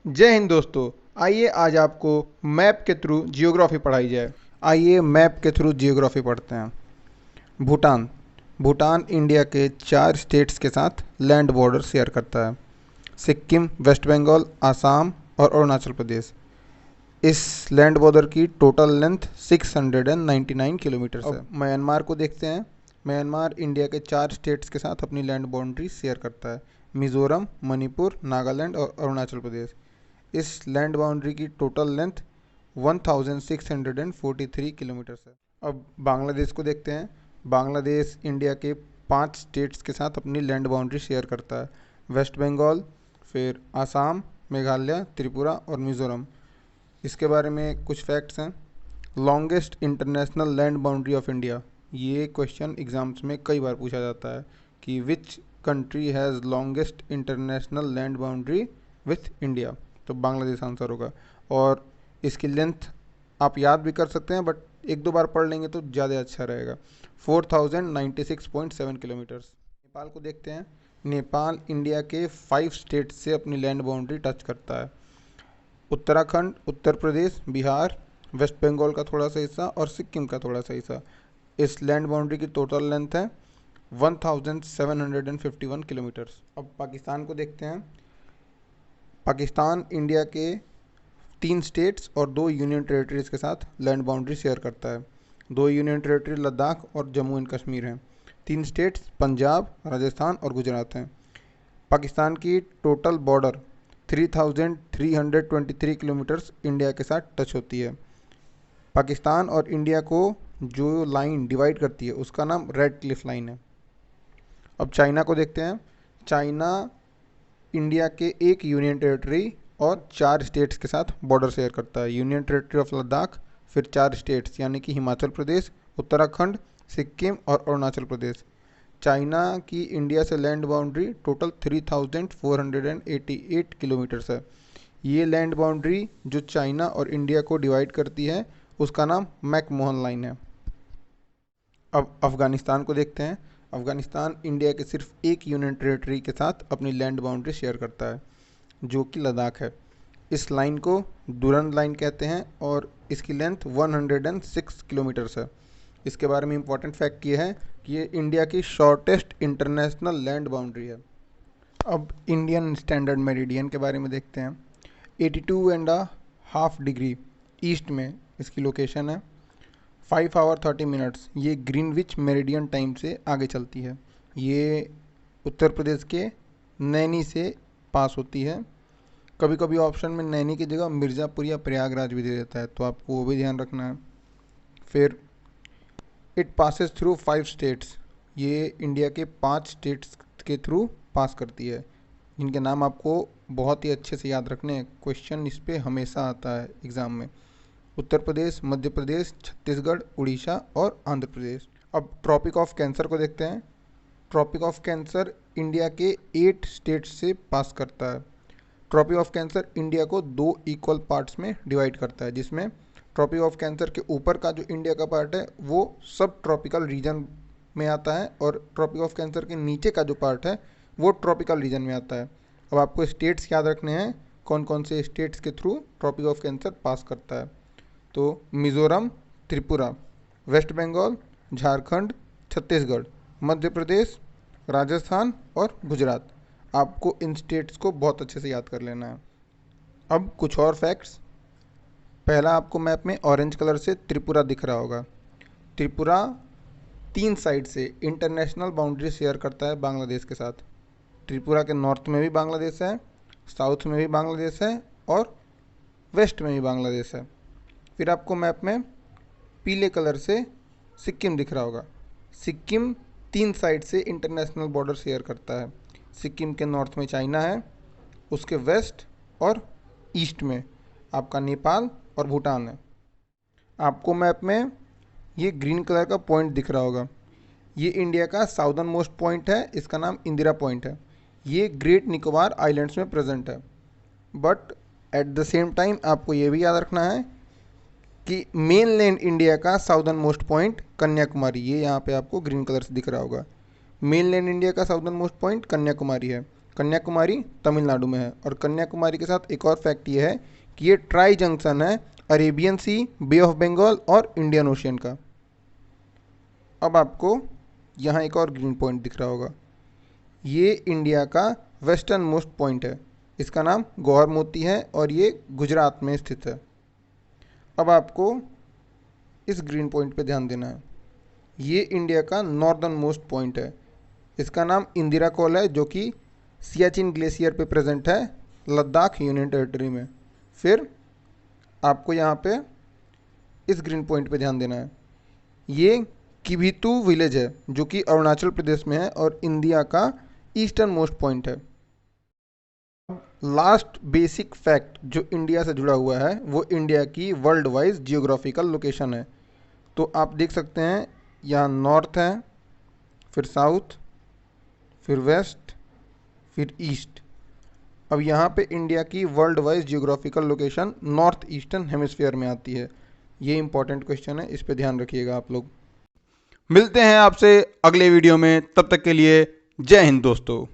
जय हिंद दोस्तों। आइए आज आपको मैप के थ्रू जियोग्राफी पढ़ाई जाए। आइए मैप के थ्रू जियोग्राफी पढ़ते हैं। भूटान। भूटान इंडिया के 4 स्टेट्स के साथ लैंड बॉर्डर शेयर करता है। सिक्किम, वेस्ट बंगाल, आसाम और अरुणाचल प्रदेश। इस लैंड बॉर्डर की टोटल लेंथ 699 किलोमीटर है। म्यांमार को देखते हैं। म्यांमार इंडिया के 4 स्टेट्स के साथ अपनी लैंड बाउंड्री शेयर करता है। मिजोरम, मणिपुर, नागालैंड और अरुणाचल प्रदेश। इस लैंड बाउंड्री की टोटल लेंथ 1643 किलोमीटर्स है। अब बांग्लादेश को देखते हैं। बांग्लादेश इंडिया के 5 स्टेट्स के साथ अपनी लैंड बाउंड्री शेयर करता है। वेस्ट बंगाल, फिर आसाम, मेघालय, त्रिपुरा और मिज़ोरम। इसके बारे में कुछ फैक्ट्स हैं। Longest international land boundary of India. ये क्वेश्चन एग्जाम्स में कई बार पूछा जाता है कि which country has longest international land boundary with India, तो बांग्लादेश आंसर होगा। और इसकी लेंथ आप याद भी कर सकते हैं, बट एक दो बार पढ़ लेंगे तो ज़्यादा अच्छा रहेगा। 4096.7 किलोमीटर्स। नेपाल को देखते हैं। नेपाल इंडिया के 5 स्टेट से अपनी लैंड बाउंड्री टच करता है। उत्तराखंड, उत्तर प्रदेश, बिहार, वेस्ट बंगाल का थोड़ा सा हिस्सा और सिक्किम का थोड़ा सा हिस्सा। इस लैंड बाउंड्री की टोटल लेंथ है 1751 किलोमीटर्स। अब पाकिस्तान को देखते हैं। पाकिस्तान इंडिया के 3 स्टेट्स और 2 यूनियन टेरेटरीज़ के साथ लैंड बाउंड्री शेयर करता है। 2 यूनियन टेरेटरी लद्दाख और जम्मू एंड कश्मीर हैं। 3 स्टेट्स पंजाब, राजस्थान और गुजरात हैं। पाकिस्तान की टोटल बॉर्डर 3323 किलोमीटर्स इंडिया के साथ टच होती है। पाकिस्तान और इंडिया को जो लाइन डिवाइड करती है उसका नाम रेड क्लिफ लाइन है। अब चाइना को देखते हैं। चाइना इंडिया के 1 यूनियन टेरेटरी और 4 स्टेट्स के साथ बॉर्डर शेयर करता है। यूनियन टेरेटरी ऑफ लद्दाख, फिर 4 स्टेट्स यानी कि हिमाचल प्रदेश, उत्तराखंड, सिक्किम और अरुणाचल प्रदेश। चाइना की इंडिया से लैंड बाउंड्री टोटल 3488 किलोमीटर्स है। ये लैंड बाउंड्री जो चाइना और इंडिया को डिवाइड करती है उसका नाम मैकमोहन लाइन है। अब अफ़गानिस्तान को देखते हैं। अफ़गानिस्तान इंडिया के सिर्फ 1 यूनियन टेरेटरी के साथ अपनी लैंड बाउंड्री शेयर करता है जो कि लद्दाख है। इस लाइन को दुरंद लाइन कहते हैं और इसकी लेंथ 106 किलोमीटर्स है। इसके बारे में इम्पोर्टेंट फैक्ट ये है कि ये इंडिया की शॉर्टेस्ट इंटरनेशनल लैंड बाउंड्री है। अब इंडियन स्टैंडर्ड मेरिडियन के बारे में देखते हैं। 82.5 डिग्री ईस्ट में इसकी लोकेशन है। 5 आवर 30 मिनट्स ये ग्रीनविच मेरिडियन टाइम से आगे चलती है। ये उत्तर प्रदेश के नैनी से पास होती है। कभी कभी ऑप्शन में नैनी की जगह मिर्ज़ापुर या प्रयागराज भी दे देता है, तो आपको वो भी ध्यान रखना है। फिर इट पासेस थ्रू 5 स्टेट्स। ये इंडिया के 5 स्टेट्स के थ्रू पास करती है, जिनके नाम आपको बहुत ही अच्छे से याद रखने हैं। क्वेश्चन इस पर हमेशा आता है एग्ज़ाम में। उत्तर प्रदेश, मध्य प्रदेश, छत्तीसगढ़, उड़ीसा और आंध्र प्रदेश। अब ट्रॉपिक ऑफ कैंसर को देखते हैं। ट्रॉपिक ऑफ कैंसर इंडिया के 8 स्टेट्स से पास करता है। ट्रॉपिक ऑफ कैंसर इंडिया को 2 इक्वल पार्ट्स में डिवाइड करता है, जिसमें ट्रॉपिक ऑफ कैंसर के ऊपर का जो इंडिया का पार्ट है वो सब ट्रॉपिकल रीजन में आता है और ट्रॉपिक ऑफ कैंसर के नीचे का जो पार्ट है वो ट्रॉपिकल रीजन में आता है। अब आपको स्टेट्स याद रखने हैं, कौन कौन से स्टेट्स के थ्रू ट्रॉपिक ऑफ कैंसर पास करता है। तो मिज़ोरम, त्रिपुरा, वेस्ट बंगाल, झारखंड, छत्तीसगढ़, मध्य प्रदेश, राजस्थान और गुजरात। आपको इन स्टेट्स को बहुत अच्छे से याद कर लेना है। अब कुछ और फैक्ट्स। पहला, आपको मैप में ऑरेंज कलर से त्रिपुरा दिख रहा होगा। त्रिपुरा 3 साइड से इंटरनेशनल बाउंड्री शेयर करता है बांग्लादेश के साथ। त्रिपुरा के नॉर्थ में भी बांग्लादेश है, साउथ में भी बांग्लादेश है और वेस्ट में भी बांग्लादेश है। फिर आपको मैप में पीले कलर से सिक्किम दिख रहा होगा। सिक्किम 3 साइड से इंटरनेशनल बॉर्डर शेयर करता है। सिक्किम के नॉर्थ में चाइना है, उसके वेस्ट और ईस्ट में आपका नेपाल और भूटान है। आपको मैप में ये ग्रीन कलर का पॉइंट दिख रहा होगा। ये इंडिया का साउदर्न मोस्ट पॉइंट है, इसका नाम इंदिरा पॉइंट है। ये ग्रेट निकोबार आइलैंड्स में प्रेजेंट है। But at the same time आपको ये भी याद रखना है कि मेन लैंड इंडिया का साउदर्न मोस्ट पॉइंट कन्याकुमारी, ये यहाँ पे आपको ग्रीन कलर से दिख रहा होगा। मेन लैंड इंडिया का साउदर्न मोस्ट पॉइंट कन्याकुमारी है। कन्याकुमारी तमिलनाडु में है। और कन्याकुमारी के साथ एक और फैक्ट ये है कि ये ट्राई जंक्शन है Arabian sea, bay of Bengal और इंडियन ओशियन का। अब आपको यहाँ एक और ग्रीन पॉइंट दिख रहा होगा, ये इंडिया का वेस्टर्न मोस्ट पॉइंट है। इसका नाम गौहर मोती है और ये गुजरात में स्थित है। अब आपको इस ग्रीन पॉइंट पे ध्यान देना है, ये इंडिया का नॉर्दर्न मोस्ट पॉइंट है। इसका नाम इंदिरा कोल है, जो कि सियाचिन ग्लेशियर पे प्रेजेंट है, लद्दाख यूनियन टेरिटरी में। फिर आपको यहाँ पे इस ग्रीन पॉइंट पे ध्यान देना है, ये किबिथु विलेज है जो कि अरुणाचल प्रदेश में है और इंडिया का ईस्टर्न मोस्ट पॉइंट है। लास्ट बेसिक फैक्ट जो इंडिया से जुड़ा हुआ है वो इंडिया की वर्ल्ड वाइज जियोग्राफिकल लोकेशन है। तो आप देख सकते हैं यहाँ नॉर्थ है, फिर साउथ, फिर वेस्ट, फिर ईस्ट। अब यहाँ पे इंडिया की world wise geographical location north eastern hemisphere में आती है। ये इंपॉर्टेंट क्वेश्चन है, इस पे ध्यान रखिएगा आप लोग। मिलते हैं आपसे अगले वीडियो में, तब तक के लिए जय हिंद दोस्तों।